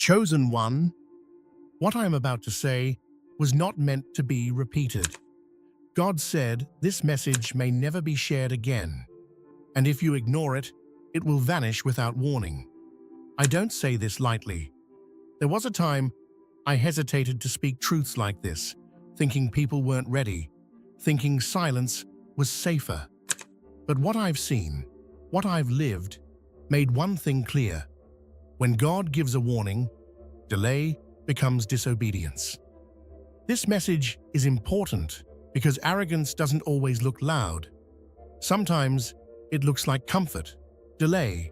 Chosen one, what I am about to say was not meant to be repeated. God said this message may never be shared again, and if you ignore it, it will vanish without warning. I don't say this lightly. There was a time I hesitated to speak truths like this, thinking people weren't ready, thinking silence was safer. But what I've seen, what I've lived, made one thing clear. When God gives a warning, delay becomes disobedience. This message is important because arrogance doesn't always look loud. Sometimes it looks like comfort, delay,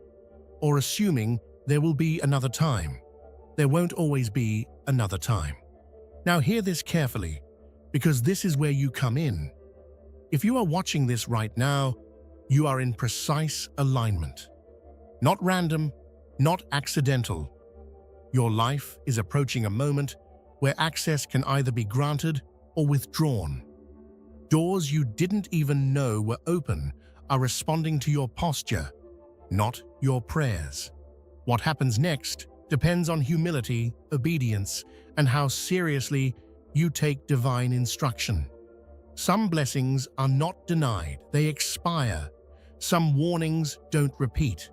or assuming there will be another time. There won't always be another time. Now hear this carefully, because this is where you come in. If you are watching this right now, you are in precise alignment. Not random, not accidental. Your life is approaching a moment where access can either be granted or withdrawn. Doors you didn't even know were open are responding to your posture, not your prayers. What happens next depends on humility, obedience, and how seriously you take divine instruction. Some blessings are not denied, they expire. Some warnings don't repeat.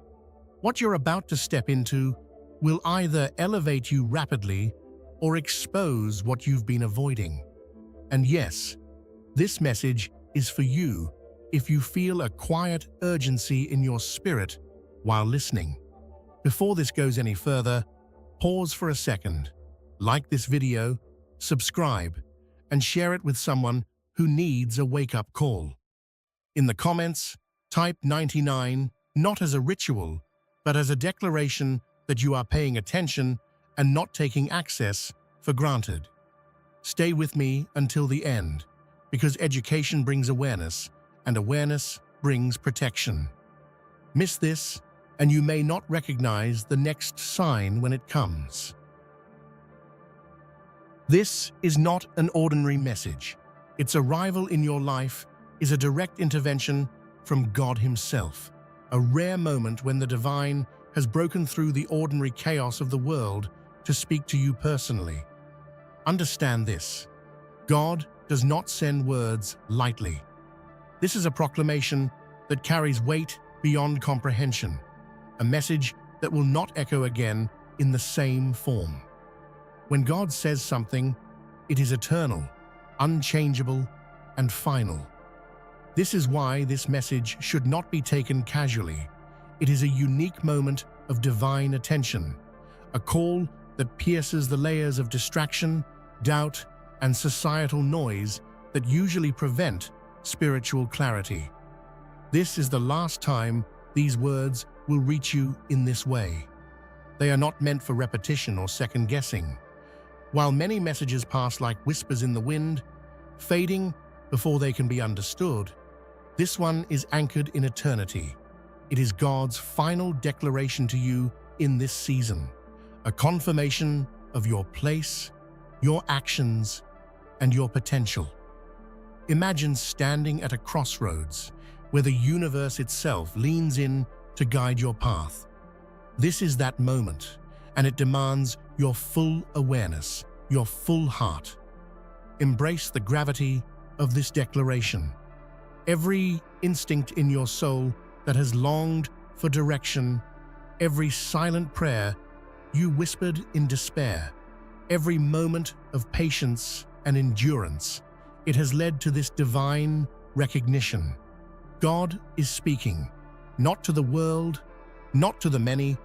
What you're about to step into will either elevate you rapidly or expose what you've been avoiding. And yes, this message is for you if you feel a quiet urgency in your spirit while listening. Before this goes any further, pause for a second, like this video, subscribe, and share it with someone who needs a wake-up call. In the comments, type 99, not as a ritual, but as a declaration that you are paying attention and not taking access for granted. Stay with me until the end, because education brings awareness, and awareness brings protection. Miss this, and you may not recognize the next sign when it comes. This is not an ordinary message. Its arrival in your life is a direct intervention from God Himself, a rare moment when the divine has broken through the ordinary chaos of the world to speak to you personally. Understand this: God does not send words lightly. This is a proclamation that carries weight beyond comprehension, a message that will not echo again in the same form. When God says something, it is eternal, unchangeable, and final. This is why this message should not be taken casually. It is a unique moment of divine attention, a call that pierces the layers of distraction, doubt, and societal noise that usually prevent spiritual clarity. This is the last time these words will reach you in this way. They are not meant for repetition or second-guessing. While many messages pass like whispers in the wind, fading before they can be understood, this one is anchored in eternity. It is God's final declaration to you in this season, a confirmation of your place, your actions, and your potential. Imagine standing at a crossroads where the universe itself leans in to guide your path. This is that moment, and it demands your full awareness, your full heart. Embrace the gravity of this declaration. Every instinct in your soul that has longed for direction, every silent prayer you whispered in despair, every moment of patience and endurance, it has led to this divine recognition. God is speaking, not to the world, not to the many,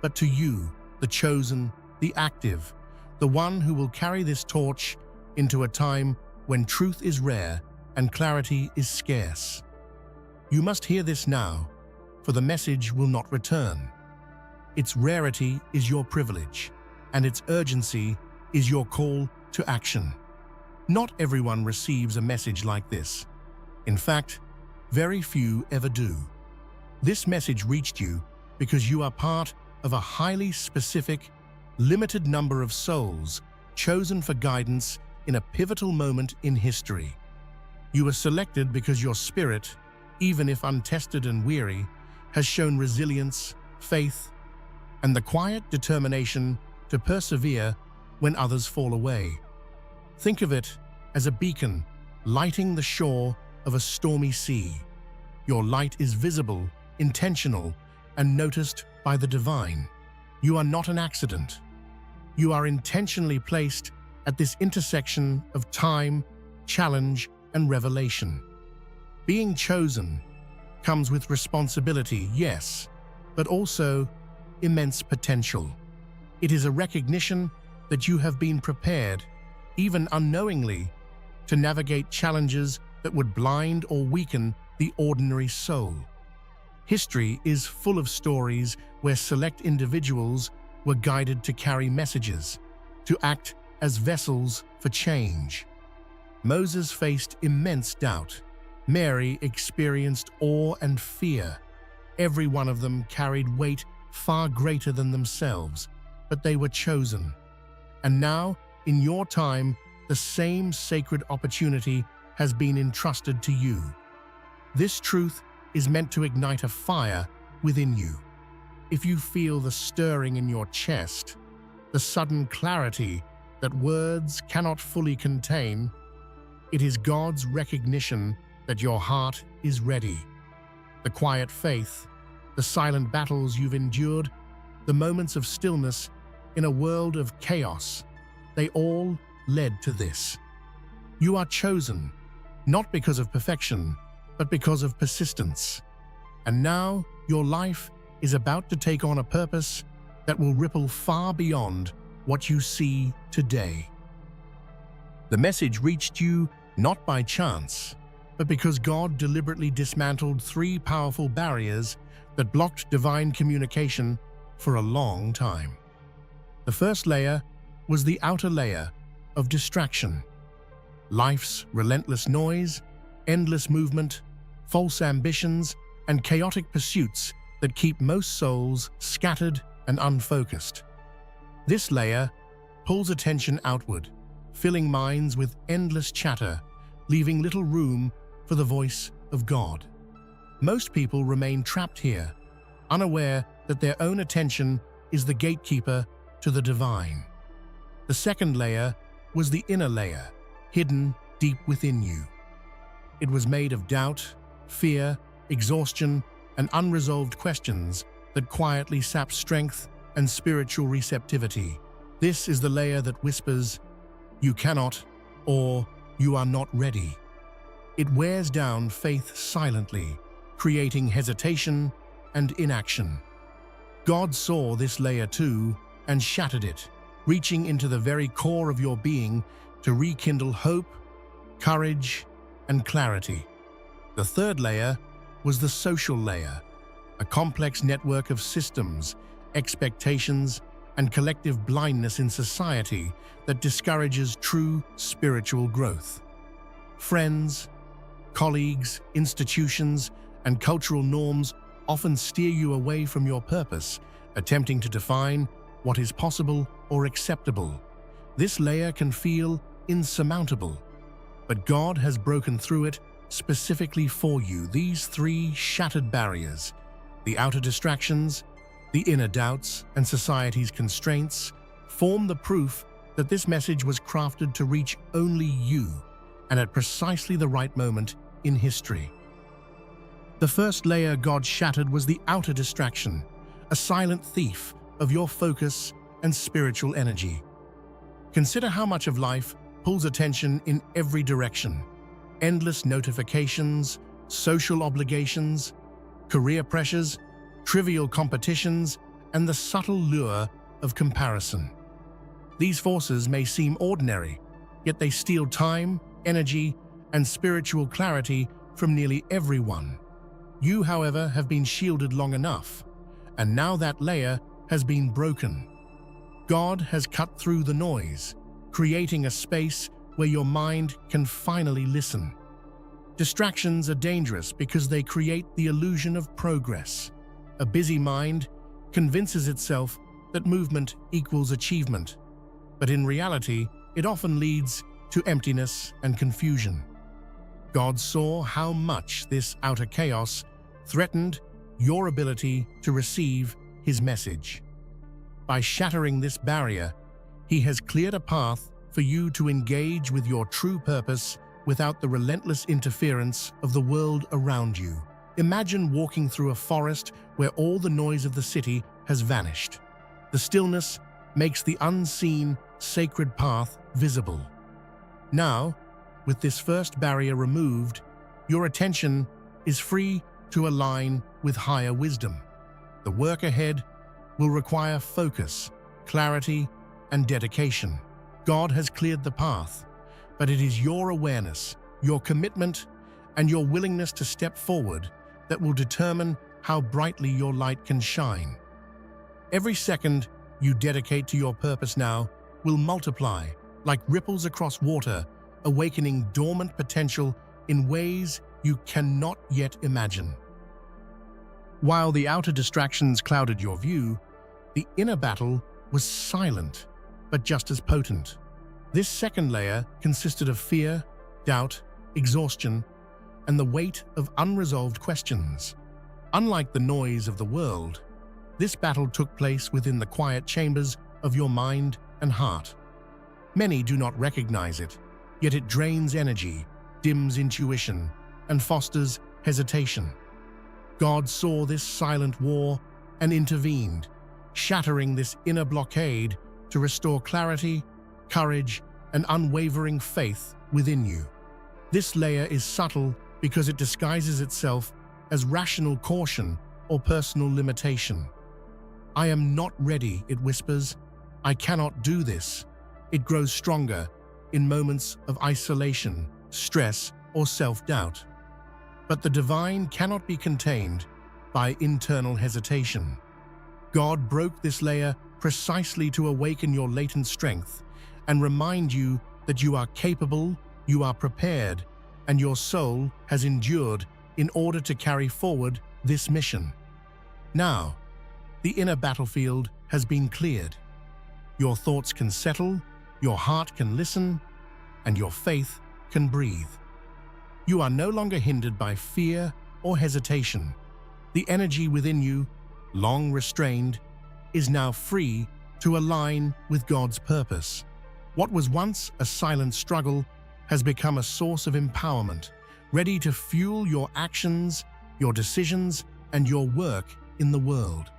but to you, the chosen, the active, the one who will carry this torch into a time when truth is rare and clarity is scarce. You must hear this now, for the message will not return. Its rarity is your privilege, and its urgency is your call to action. Not everyone receives a message like this. In fact, very few ever do. This message reached you because you are part of a highly specific, limited number of souls chosen for guidance in a pivotal moment in history. You were selected because your spirit, even if untested and weary, has shown resilience, faith, and the quiet determination to persevere when others fall away. Think of it as a beacon lighting the shore of a stormy sea. Your light is visible, intentional, and noticed by the divine. You are not an accident. You are intentionally placed at this intersection of time, challenge, and revelation. Being chosen comes with responsibility, yes, but also immense potential. It is a recognition that you have been prepared, even unknowingly, to navigate challenges that would blind or weaken the ordinary soul. History is full of stories where select individuals were guided to carry messages, to act as vessels for change. Moses faced immense doubt. Mary experienced awe and fear. Every one of them carried weight far greater than themselves, but they were chosen. And now, in your time, the same sacred opportunity has been entrusted to you. This truth is meant to ignite a fire within you. If you feel the stirring in your chest, the sudden clarity that words cannot fully contain, it is God's recognition that your heart is ready. The quiet faith, the silent battles you've endured, the moments of stillness in a world of chaos, they all led to this. You are chosen, not because of perfection, but because of persistence. And now your life is about to take on a purpose that will ripple far beyond what you see today. The message reached you not by chance, but because God deliberately dismantled 3 powerful barriers that blocked divine communication for a long time. The first layer was the outer layer of distraction. Life's relentless noise, endless movement, false ambitions, and chaotic pursuits that keep most souls scattered and unfocused. This layer pulls attention outward, filling minds with endless chatter, leaving little room for the voice of God. Most people remain trapped here, unaware that their own attention is the gatekeeper to the divine. The second layer was the inner layer, hidden deep within you. It was made of doubt, fear, exhaustion, and unresolved questions that quietly sap strength and spiritual receptivity. This is the layer that whispers, "You cannot," or "You are not ready." It wears down faith silently, creating hesitation and inaction. God saw this layer too and shattered it, reaching into the very core of your being to rekindle hope, courage, and clarity. The third layer was the social layer, a complex network of systems, expectations, and collective blindness in society that discourages true spiritual growth. Friends, colleagues, institutions, and cultural norms often steer you away from your purpose, attempting to define what is possible or acceptable. This layer can feel insurmountable, but God has broken through it specifically for you. These 3 shattered barriers, the outer distractions, the inner doubts, and society's constraints, form the proof that this message was crafted to reach only you, and at precisely the right moment in history. The first layer God shattered was the outer distraction, a silent thief of your focus and spiritual energy. Consider how much of life pulls attention in every direction. Endless notifications, social obligations, career pressures, trivial competitions, and the subtle lure of comparison. These forces may seem ordinary, yet they steal time, energy, and spiritual clarity from nearly everyone. You, however, have been shielded long enough, and now that layer has been broken. God has cut through the noise, creating a space where your mind can finally listen. Distractions are dangerous because they create the illusion of progress. A busy mind convinces itself that movement equals achievement, but in reality, it often leads to emptiness and confusion. God saw how much this outer chaos threatened your ability to receive His message. By shattering this barrier, He has cleared a path for you to engage with your true purpose without the relentless interference of the world around you. Imagine walking through a forest where all the noise of the city has vanished. The stillness makes the unseen, sacred path visible. Now, with this first barrier removed, your attention is free to align with higher wisdom. The work ahead will require focus, clarity, and dedication. God has cleared the path, but it is your awareness, your commitment, and your willingness to step forward that will determine how brightly your light can shine. Every second you dedicate to your purpose now will multiply like ripples across water, awakening dormant potential in ways you cannot yet imagine. While the outer distractions clouded your view, the inner battle was silent, but just as potent. This second layer consisted of fear, doubt, exhaustion, and the weight of unresolved questions. Unlike the noise of the world, this battle took place within the quiet chambers of your mind and heart. Many do not recognize it, yet it drains energy, dims intuition, and fosters hesitation. God saw this silent war and intervened, shattering this inner blockade to restore clarity, courage, and unwavering faith within you. This layer is subtle because it disguises itself as rational caution or personal limitation. "I am not ready," it whispers. "I cannot do this." It grows stronger in moments of isolation, stress, or self-doubt. But the divine cannot be contained by internal hesitation. God broke this layer precisely to awaken your latent strength and remind you that you are capable, you are prepared, and your soul has endured in order to carry forward this mission. Now, the inner battlefield has been cleared. Your thoughts can settle, your heart can listen, and your faith can breathe. You are no longer hindered by fear or hesitation. The energy within you, long restrained, is now free to align with God's purpose. What was once a silent struggle has become a source of empowerment, ready to fuel your actions, your decisions, and your work in the world.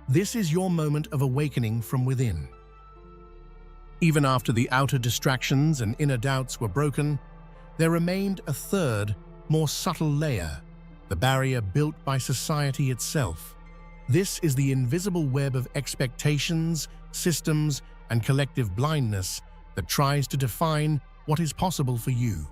This is your moment of awakening from within. Even after the outer distractions and inner doubts were broken, there remained a third, more subtle layer, the barrier built by society itself. This is the invisible web of expectations, systems, and collective blindness that tries to define what is possible for you.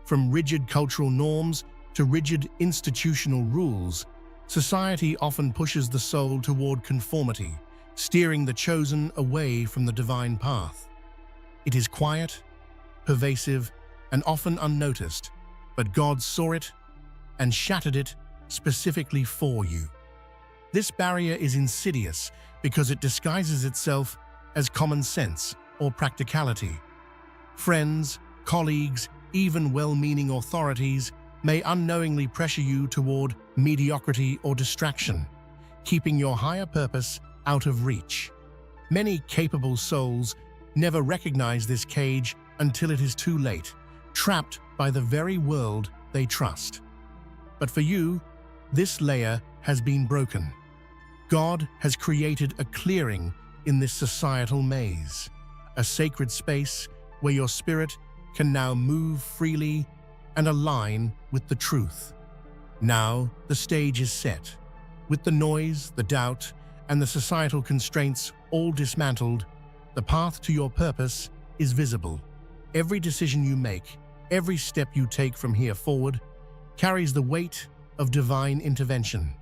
From rigid cultural norms to rigid institutional rules, society often pushes the soul toward conformity, steering the chosen away from the divine path. It is quiet, pervasive, and often unnoticed, but God saw it and shattered it specifically for you. This barrier is insidious because it disguises itself as common sense or practicality. Friends, colleagues, even well-meaning authorities may unknowingly pressure you toward mediocrity or distraction, keeping your higher purpose out of reach. Many capable souls never recognize this cage until it is too late, trapped by the very world they trust. But for you, this layer has been broken. God has created a clearing in this societal maze, a sacred space where your spirit can now move freely and align with the truth. Now the stage is set. With the noise, the doubt, and the societal constraints all dismantled, the path to your purpose is visible. Every decision you make, every step you take from here forward, carries the weight of divine intervention.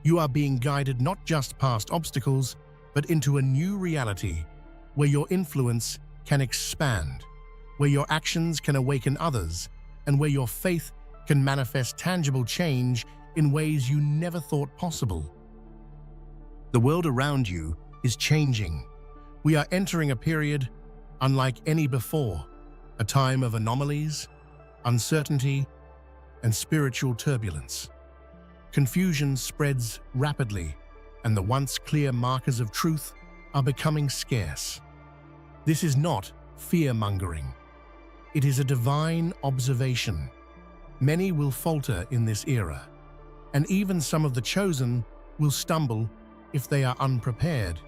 You are being guided not just past obstacles, but into a new reality where your influence can expand, where your actions can awaken others, and where your faith can manifest tangible change in ways you never thought possible. The world around you is changing. We are entering a period unlike any before, a time of anomalies, uncertainty, and spiritual turbulence. Confusion spreads rapidly, and the once clear markers of truth are becoming scarce. This is not fear-mongering. It is a divine observation. Many will falter in this era, and even some of the chosen will stumble if they are unprepared.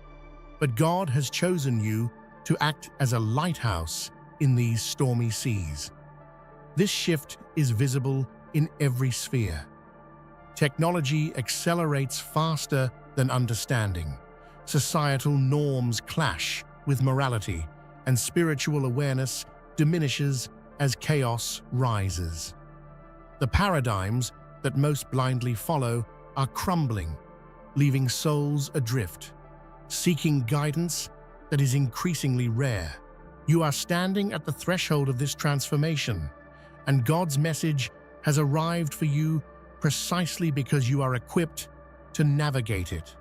But God has chosen you to act as a lighthouse in these stormy seas. This shift is visible in every sphere. Technology accelerates faster than understanding. Societal norms clash with morality, and spiritual awareness diminishes as chaos rises. The paradigms that most blindly follow are crumbling, leaving souls adrift, seeking guidance that is increasingly rare. You are standing at the threshold of this transformation, and God's message has arrived for you precisely because you are equipped to navigate it.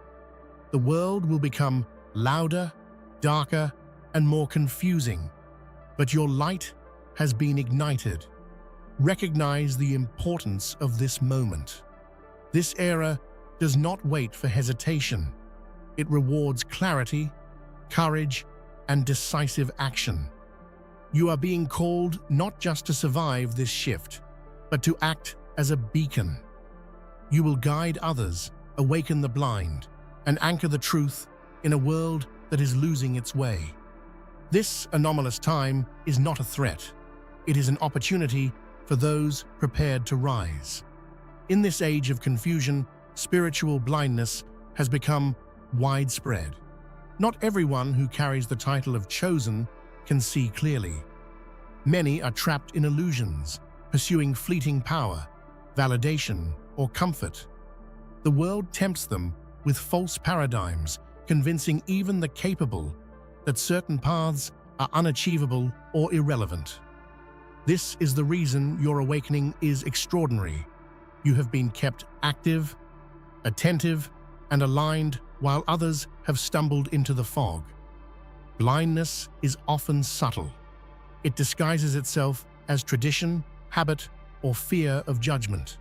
The world will become louder, darker, and more confusing, but your light has been ignited. Recognize the importance of this moment. This era does not wait for hesitation. It rewards clarity, courage, and decisive action. You are being called not just to survive this shift, but to act as a beacon. You will guide others, awaken the blind, and anchor the truth in a world that is losing its way. This anomalous time is not a threat. It is an opportunity for those prepared to rise. In this age of confusion, spiritual blindness has become widespread. Not everyone who carries the title of chosen can see clearly. Many are trapped in illusions, pursuing fleeting power, validation, or comfort. The world tempts them with false paradigms, convincing even the capable that certain paths are unachievable or irrelevant. This is the reason your awakening is extraordinary. You have been kept active, attentive, and aligned while others have stumbled into the fog. Blindness is often subtle. It disguises itself as tradition, habit, or fear of judgment.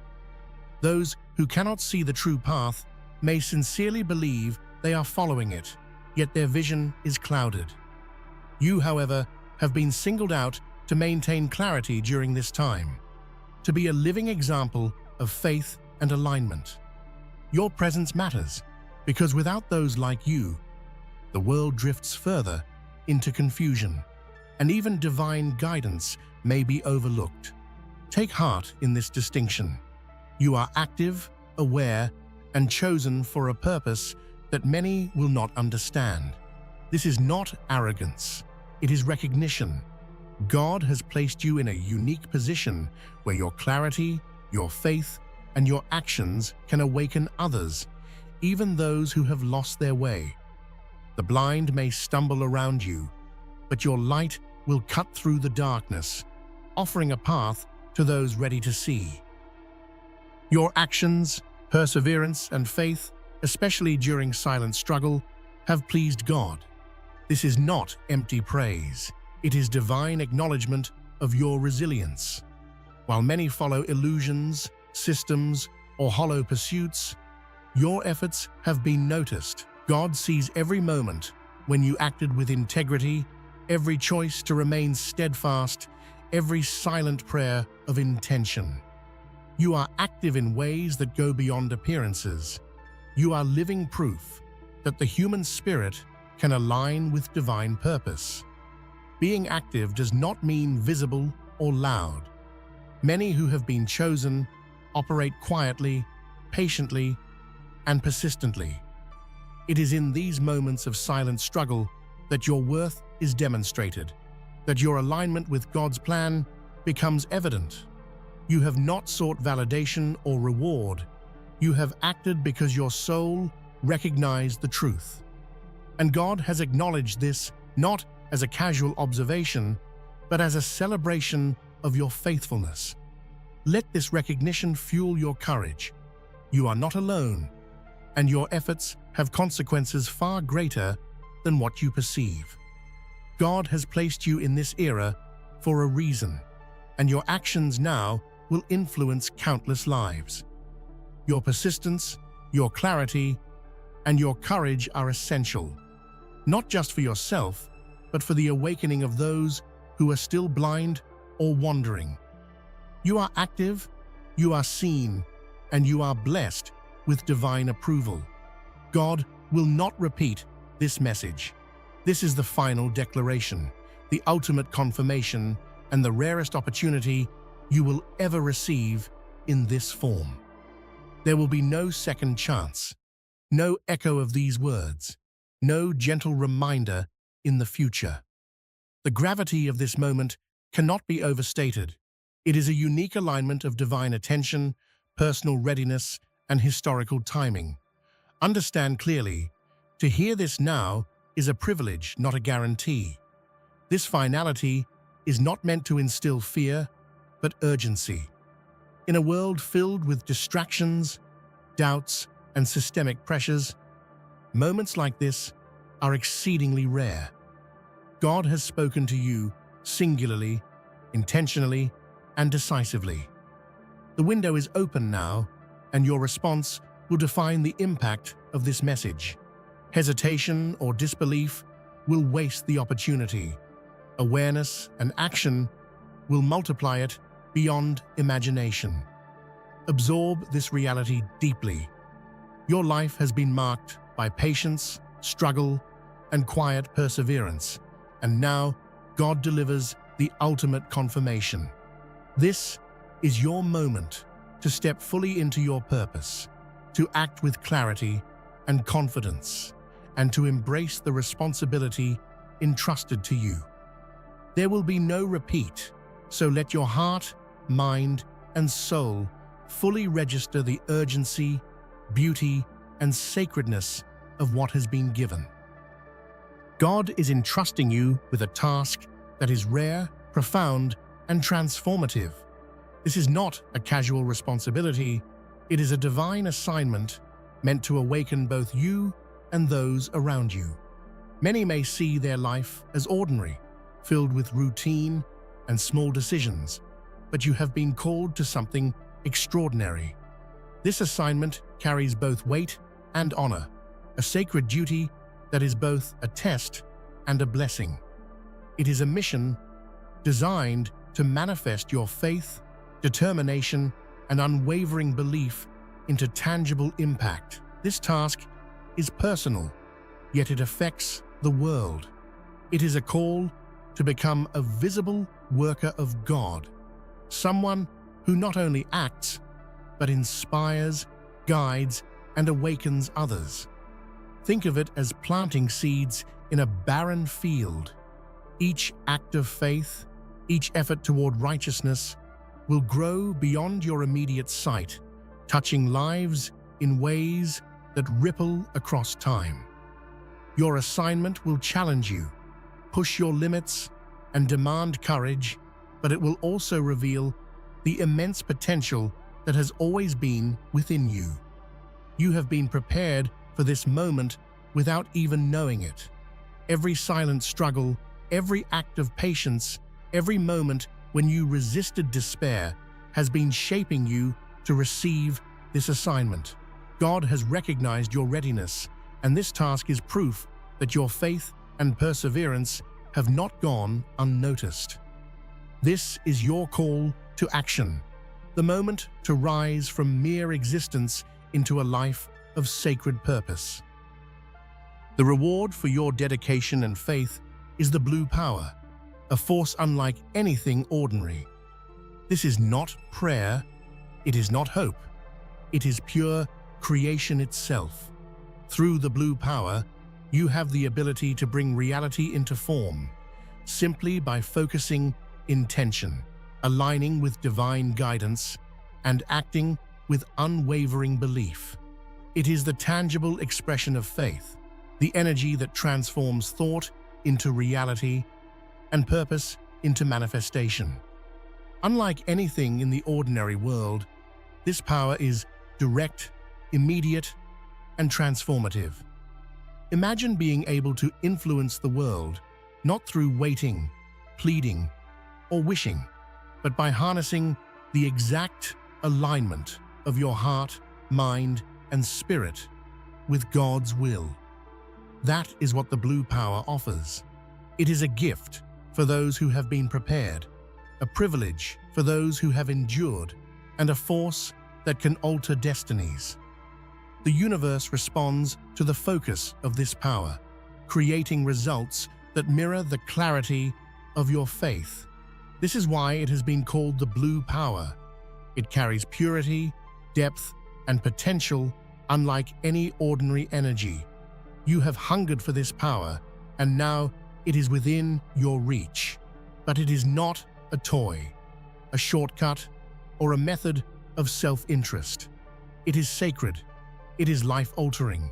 Those who cannot see the true path may sincerely believe they are following it, yet their vision is clouded. You, however, have been singled out to maintain clarity during this time, to be a living example of faith and alignment. Your presence matters, because without those like you, the world drifts further into confusion, and even divine guidance may be overlooked. Take heart in this distinction. You are active, aware, and chosen for a purpose that many will not understand. This is not arrogance, it is recognition. God has placed you in a unique position where your clarity, your faith, and your actions can awaken others, even those who have lost their way. The blind may stumble around you, but your light will cut through the darkness, offering a path to those ready to see. Your actions, perseverance, and faith, especially during silent struggle, have pleased God. This is not empty praise. It is divine acknowledgement of your resilience. While many follow illusions, systems, or hollow pursuits, your efforts have been noticed. God sees every moment when you acted with integrity, every choice to remain steadfast, every silent prayer of intention. You are active in ways that go beyond appearances. You are living proof that the human spirit can align with divine purpose. Being active does not mean visible or loud. Many who have been chosen operate quietly, patiently, and persistently. It is in these moments of silent struggle that your worth is demonstrated, that your alignment with God's plan becomes evident. You have not sought validation or reward. You have acted because your soul recognized the truth. And God has acknowledged this not as a casual observation, but as a celebration of your faithfulness. Let this recognition fuel your courage. You are not alone, and your efforts have consequences far greater than what you perceive. God has placed you in this era for a reason, and your actions now will influence countless lives. Your persistence, your clarity, and your courage are essential. not just for yourself, but for the awakening of those who are still blind or wandering. You are active, you are seen, and you are blessed with divine approval. God will not repeat this message. This is the final declaration, the ultimate confirmation, and the rarest opportunity you will ever receive in this form. There will be no second chance, no echo of these words, no gentle reminder in the future. The gravity of this moment cannot be overstated. It is a unique alignment of divine attention, personal readiness, and historical timing. Understand clearly, to hear this now is a privilege, not a guarantee. This finality is not meant to instill fear, but urgency. In a world filled with distractions, doubts, and systemic pressures, moments like this are exceedingly rare. God has spoken to you singularly, intentionally, and decisively. The window is open now, and your response will define the impact of this message. Hesitation or disbelief will waste the opportunity. Awareness and action will multiply it beyond imagination. Absorb this reality deeply. Your life has been marked by patience, struggle, and quiet perseverance, and now God delivers the ultimate confirmation. This is your moment to step fully into your purpose, to act with clarity and confidence, and to embrace the responsibility entrusted to you. There will be no repeat, so let your heart, mind, and soul fully register the urgency, beauty, and sacredness of what has been given. God is entrusting you with a task that is rare, profound, and transformative. This is not a casual responsibility, it is a divine assignment meant to awaken both you and those around you. Many may see their life as ordinary, filled with routine and small decisions, but you have been called to something extraordinary. This assignment carries both weight and honor, a sacred duty that is both a test and a blessing. It is a mission designed to manifest your faith, determination, and unwavering belief into tangible impact. This task is personal, yet it affects the world. It is a call to become a visible worker of God, someone who not only acts, but inspires, guides, and awakens others. Think of it as planting seeds in a barren field. Each act of faith, each effort toward righteousness, will grow beyond your immediate sight, touching lives in ways that ripple across time. Your assignment will challenge you, push your limits, and demand courage, but it will also reveal the immense potential that has always been within you. You have been prepared for this moment without even knowing it. Every silent struggle, every act of patience, every moment when you resisted despair has been shaping you to receive this assignment. God has recognized your readiness, and this task is proof that your faith and perseverance have not gone unnoticed. This is your call to action, the moment to rise from mere existence into a life of sacred purpose. The reward for your dedication and faith is the blue power, a force unlike anything ordinary. This is not prayer, it is not hope, it is pure creation itself. Through the blue power, you have the ability to bring reality into form, simply by focusing intention, aligning with divine guidance, and acting with unwavering belief. It is the tangible expression of faith, the energy that transforms thought into reality and purpose into manifestation. Unlike anything in the ordinary world, this power is direct, immediate, and transformative. Imagine being able to influence the world, not through waiting, pleading, or wishing, but by harnessing the exact alignment of your heart, mind, and spirit with God's will. That is what the blue power offers. It is a gift for those who have been prepared, a privilege for those who have endured, and a force that can alter destinies. The universe responds to the focus of this power, creating results that mirror the clarity of your faith. This is why it has been called the blue power. It carries purity, depth, and potential unlike any ordinary energy. You have hungered for this power, and now it is within your reach. But it is not a toy, a shortcut, or a method of self-interest. It is sacred. It is life-altering.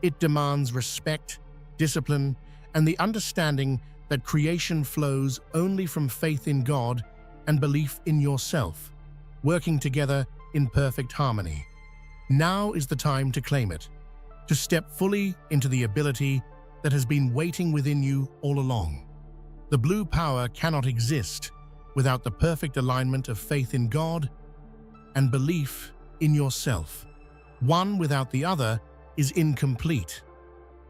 It demands respect, discipline, and the understanding that creation flows only from faith in God and belief in yourself, working together in perfect harmony. Now is the time to claim it, to step fully into the ability that has been waiting within you all along. The blue power cannot exist without the perfect alignment of faith in God and belief in yourself. One without the other is incomplete.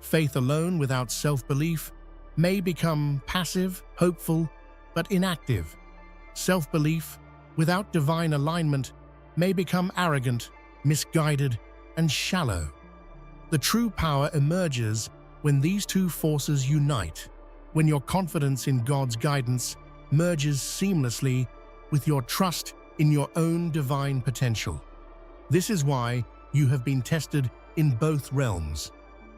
Faith alone without self-belief may become passive, hopeful, but inactive. Self-belief without divine alignment may become arrogant, misguided, and shallow. The true power emerges when these two forces unite, when your confidence in God's guidance merges seamlessly with your trust in your own divine potential. This is why you have been tested in both realms,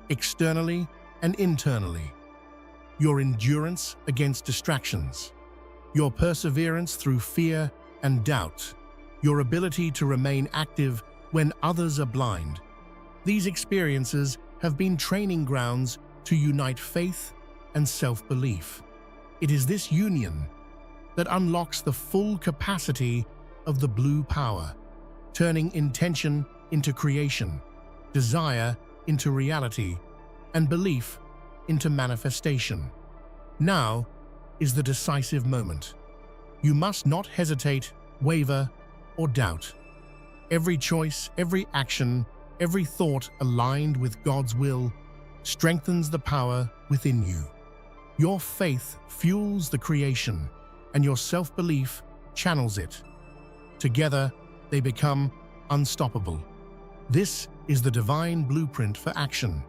externally and internally. Your endurance against distractions, your perseverance through fear and doubt, your ability to remain active when others are blind. These experiences have been training grounds to unite faith and self-belief. It is this union that unlocks the full capacity of the blue power, turning intention into creation, desire into reality, and belief into manifestation. Now is the decisive moment. You must not hesitate, waver, or doubt. Every choice, every action, every thought aligned with God's will strengthens the power within you. Your faith fuels the creation, and your self-belief channels it. Together, they become unstoppable. This is the divine blueprint for action,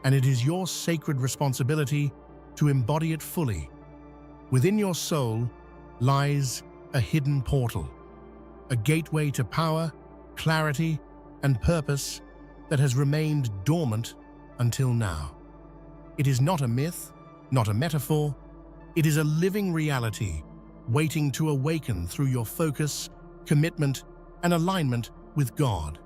and it is your sacred responsibility to embody it fully. Within your soul lies a hidden portal, a gateway to power, clarity, and purpose that has remained dormant until now. It is not a myth, not a metaphor. It is a living reality, waiting to awaken through your focus, commitment, and alignment with God.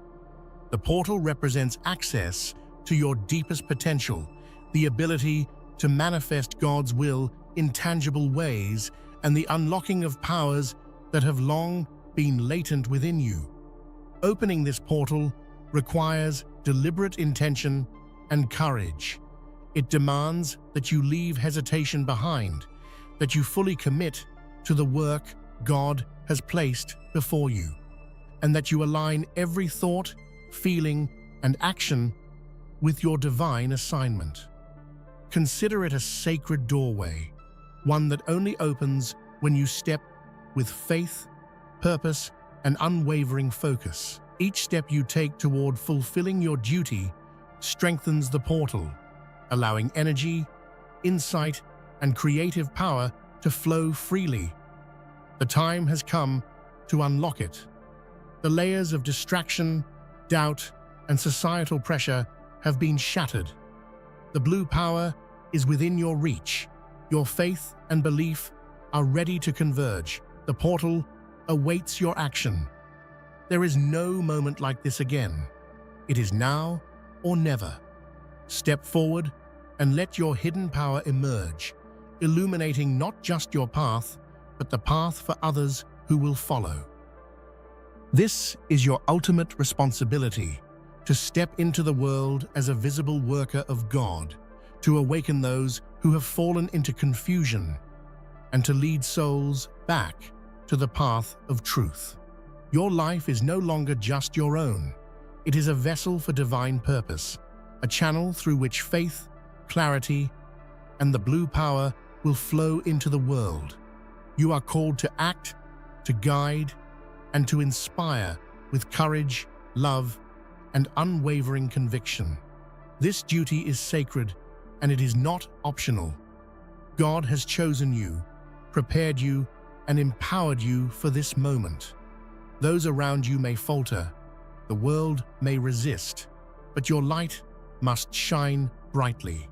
The portal represents access to your deepest potential, the ability to manifest God's will in tangible ways, and the unlocking of powers that have long been latent within you. Opening this portal requires deliberate intention and courage. It demands that you leave hesitation behind, that you fully commit to the work God has placed before you, and that you align every thought, feeling, and action with your divine assignment. Consider it a sacred doorway, one that only opens when you step with faith, purpose, and unwavering focus. Each step you take toward fulfilling your duty strengthens the portal, allowing energy, insight, and creative power to flow freely. The time has come to unlock it. The layers of distraction, doubt, and societal pressure have been shattered. The blue power is within your reach. Your faith and belief are ready to converge. The portal awaits your action. There is no moment like this again. It is now or never. Step forward and let your hidden power emerge, illuminating not just your path, but the path for others who will follow. This is your ultimate responsibility, to step into the world as a visible worker of God, to awaken those who have fallen into confusion, and to lead souls back to the path of truth. Your life is no longer just your own. It is a vessel for divine purpose, a channel through which faith, clarity, and the blue power will flow into the world. You are called to act, to guide, and to inspire with courage, love, and unwavering conviction. This duty is sacred, and it is not optional. God has chosen you, prepared you, and empowered you for this moment. Those around you may falter, the world may resist, but your light must shine brightly.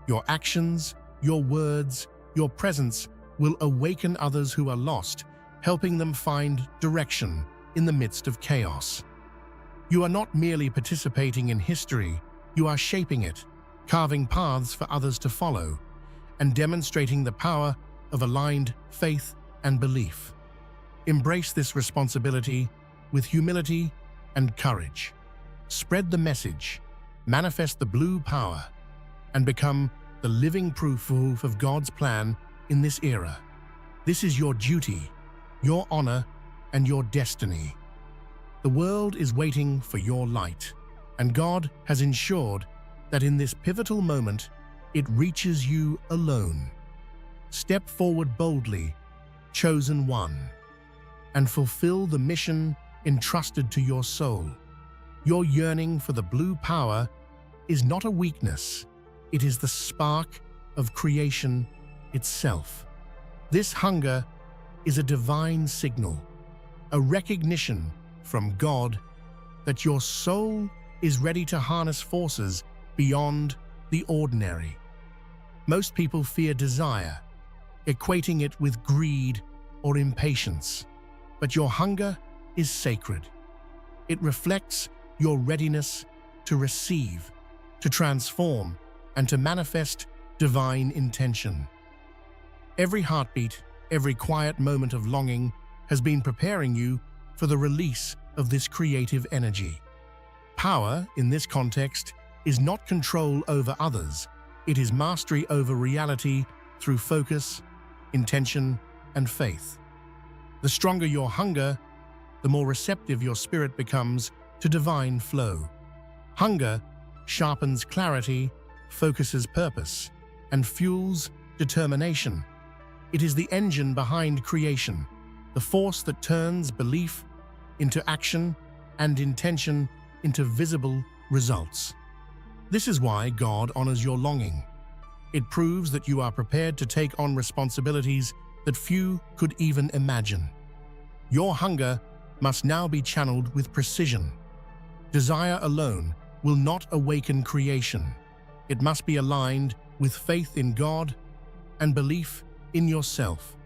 Your actions, your words, your presence will awaken others who are lost, helping them find direction in the midst of chaos. You are not merely participating in history, you are shaping it, carving paths for others to follow, and demonstrating the power of aligned faith and belief. Embrace this responsibility with humility and courage. Spread the message, manifest the blue power, and become the living proof of God's plan in this era. This is your duty, your honor, and your destiny. The world is waiting for your light, and God has ensured that in this pivotal moment, it reaches you alone. Step forward boldly, chosen one, and fulfill the mission entrusted to your soul. Your yearning for the blue power is not a weakness, it is the spark of creation itself. This hunger is a divine signal, a recognition from God that your soul is ready to harness forces beyond the ordinary. Most people fear desire, equating it with greed or impatience, but your hunger is sacred. It reflects your readiness to receive, to transform, and to manifest divine intention. Every heartbeat, every quiet moment of longing has been preparing you for the release of this creative energy. Power, in this context, is not control over others. It is mastery over reality through focus, intention, and faith. The stronger your hunger, the more receptive your spirit becomes to divine flow. Hunger sharpens clarity, focuses purpose, and fuels determination. It is the engine behind creation, the force that turns belief into action and intention into visible results. This is why God honors your longing. It proves that you are prepared to take on responsibilities that few could even imagine. Your hunger must now be channeled with precision. Desire alone will not awaken creation. It must be aligned with faith in God and belief in yourself.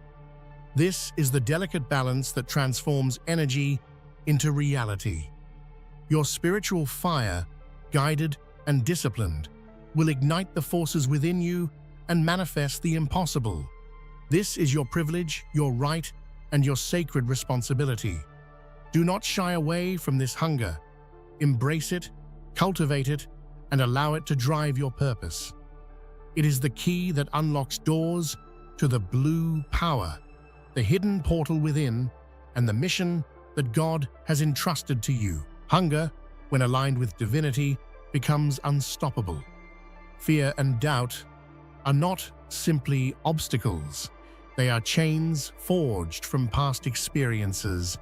This is the delicate balance that transforms energy into reality. Your spiritual fire, guided and disciplined, will ignite the forces within you and manifest the impossible. This is your privilege, your right, and your sacred responsibility. Do not shy away from this hunger. Embrace it, cultivate it, and allow it to drive your purpose. It is the key that unlocks doors to the blue power, the hidden portal within, and the mission that God has entrusted to you. Hunger, when aligned with divinity, becomes unstoppable. Fear and doubt are not simply obstacles. They are chains forged from past experiences,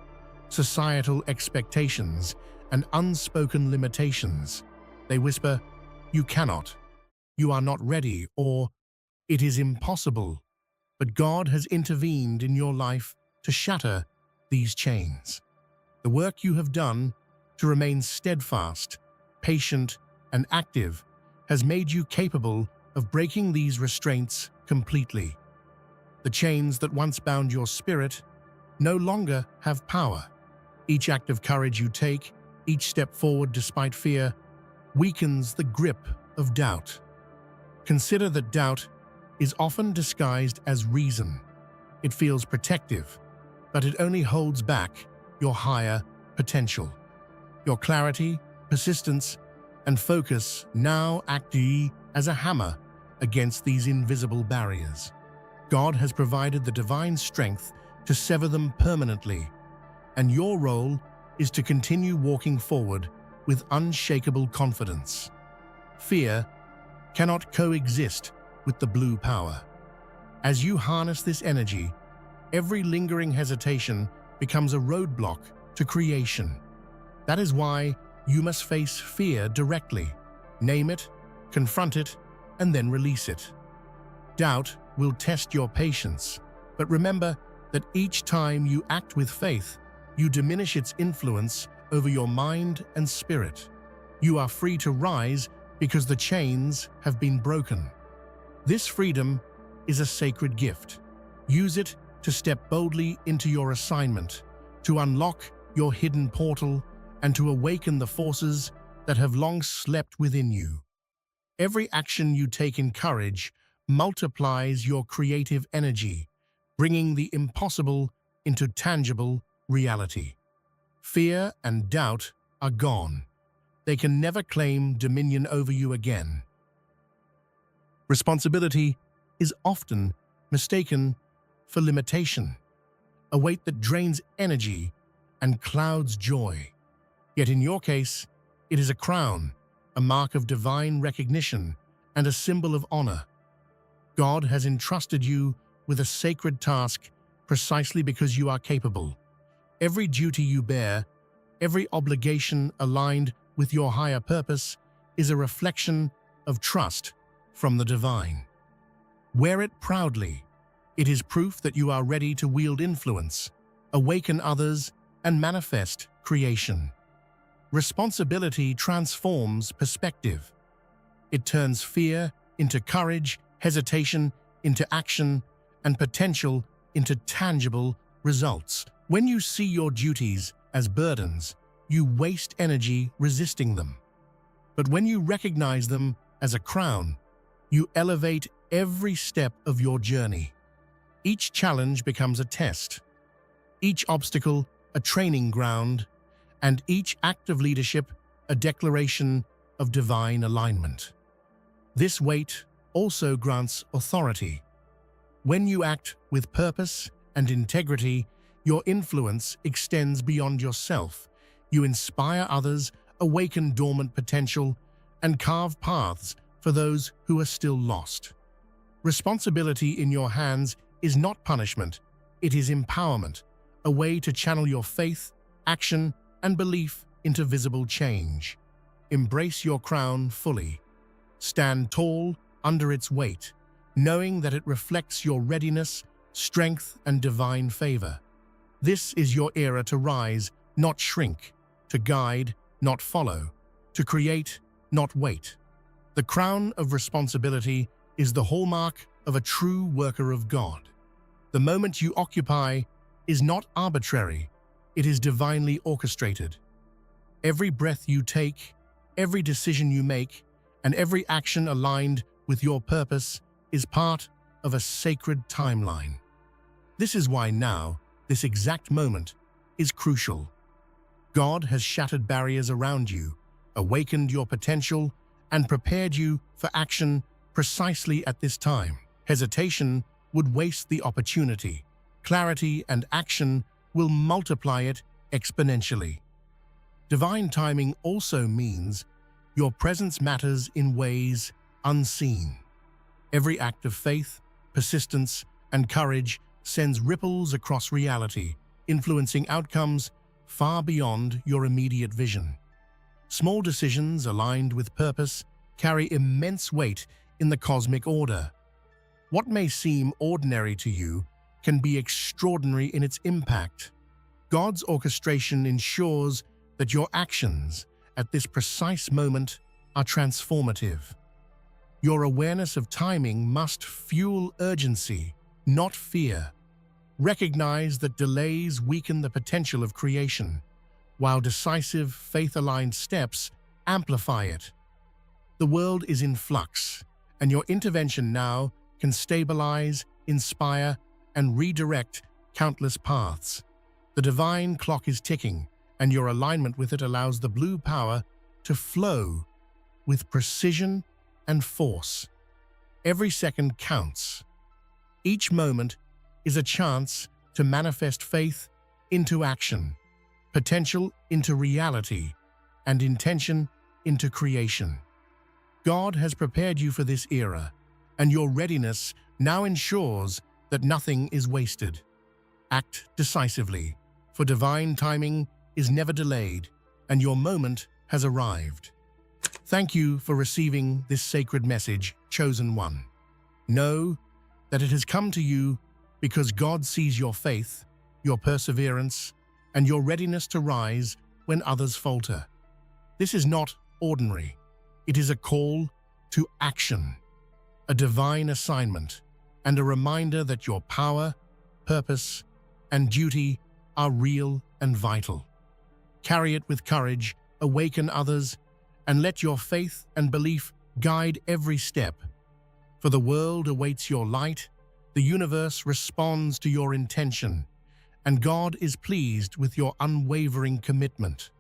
societal expectations, and unspoken limitations. They whisper, "You cannot," "You are not ready," or "It is impossible." But God has intervened in your life to shatter these chains. The work you have done to remain steadfast, patient, and active has made you capable of breaking these restraints completely. The chains that once bound your spirit no longer have power. Each act of courage you take, each step forward despite fear, weakens the grip of doubt. Consider that doubt is often disguised as reason. It feels protective, but it only holds back your higher potential. Your clarity, persistence, and focus now act as a hammer against these invisible barriers. God has provided the divine strength to sever them permanently, and your role is to continue walking forward with unshakable confidence. Fear, cannot coexist with the blue power. As you harness this energy, every lingering hesitation becomes a roadblock to creation. That is why you must face fear directly. Name it, confront it, and then release it. Doubt will test your patience, but remember that each time you act with faith, you diminish its influence over your mind and spirit. You are free to rise because the chains have been broken. This freedom is a sacred gift. Use it to step boldly into your assignment, to unlock your hidden portal, and to awaken the forces that have long slept within you. Every action you take in courage multiplies your creative energy, bringing the impossible into tangible reality. Fear and doubt are gone. They can never claim dominion over you again. Responsibility is often mistaken for limitation, a weight that drains energy and clouds joy. Yet in your case, it is a crown, a mark of divine recognition, and a symbol of honor. God has entrusted you with a sacred task precisely because you are capable. Every duty you bear, every obligation aligned with your higher purpose, is a reflection of trust from the divine. Wear it proudly. It is proof that you are ready to wield influence, awaken others, and manifest creation. Responsibility transforms perspective. It turns fear into courage, hesitation into action, and potential into tangible results. When you see your duties as burdens, you waste energy resisting them. But when you recognize them as a crown, you elevate every step of your journey. Each challenge becomes a test, each obstacle a training ground, and each act of leadership a declaration of divine alignment. This weight also grants authority. When you act with purpose and integrity, your influence extends beyond yourself. You inspire others, awaken dormant potential, and carve paths for those who are still lost. Responsibility in your hands is not punishment, it is empowerment, a way to channel your faith, action, and belief into visible change. Embrace your crown fully. Stand tall under its weight, knowing that it reflects your readiness, strength, and divine favor. This is your era to rise, not shrink, to guide, not follow, to create, not wait. The crown of responsibility is the hallmark of a true worker of God. The moment you occupy is not arbitrary, it is divinely orchestrated. Every breath you take, every decision you make, and every action aligned with your purpose is part of a sacred timeline. This is why now, this exact moment, is crucial. God has shattered barriers around you, awakened your potential, and prepared you for action precisely at this time. Hesitation would waste the opportunity. Clarity and action will multiply it exponentially. Divine timing also means your presence matters in ways unseen. Every act of faith, persistence, and courage sends ripples across reality, influencing outcomes far beyond your immediate vision. Small decisions aligned with purpose carry immense weight in the cosmic order. What may seem ordinary to you can be extraordinary in its impact. God's orchestration ensures that your actions at this precise moment are transformative. Your awareness of timing must fuel urgency, not fear. Recognize that delays weaken the potential of creation, while decisive, faith-aligned steps amplify it. The world is in flux, and your intervention now can stabilize, inspire, and redirect countless paths. The divine clock is ticking, and your alignment with it allows the blue power to flow with precision and force. Every second counts. Each moment is a chance to manifest faith into action, potential into reality, and intention into creation. God has prepared you for this era, and your readiness now ensures that nothing is wasted. Act decisively, for divine timing is never delayed, and your moment has arrived. Thank you for receiving this sacred message, chosen one. Know that it has come to you because God sees your faith, your perseverance, and your readiness to rise when others falter. This is not ordinary. It is a call to action, a divine assignment, and a reminder that your power, purpose, and duty are real and vital. Carry it with courage, awaken others, and let your faith and belief guide every step. For the world awaits your light, the universe responds to your intention, and God is pleased with your unwavering commitment.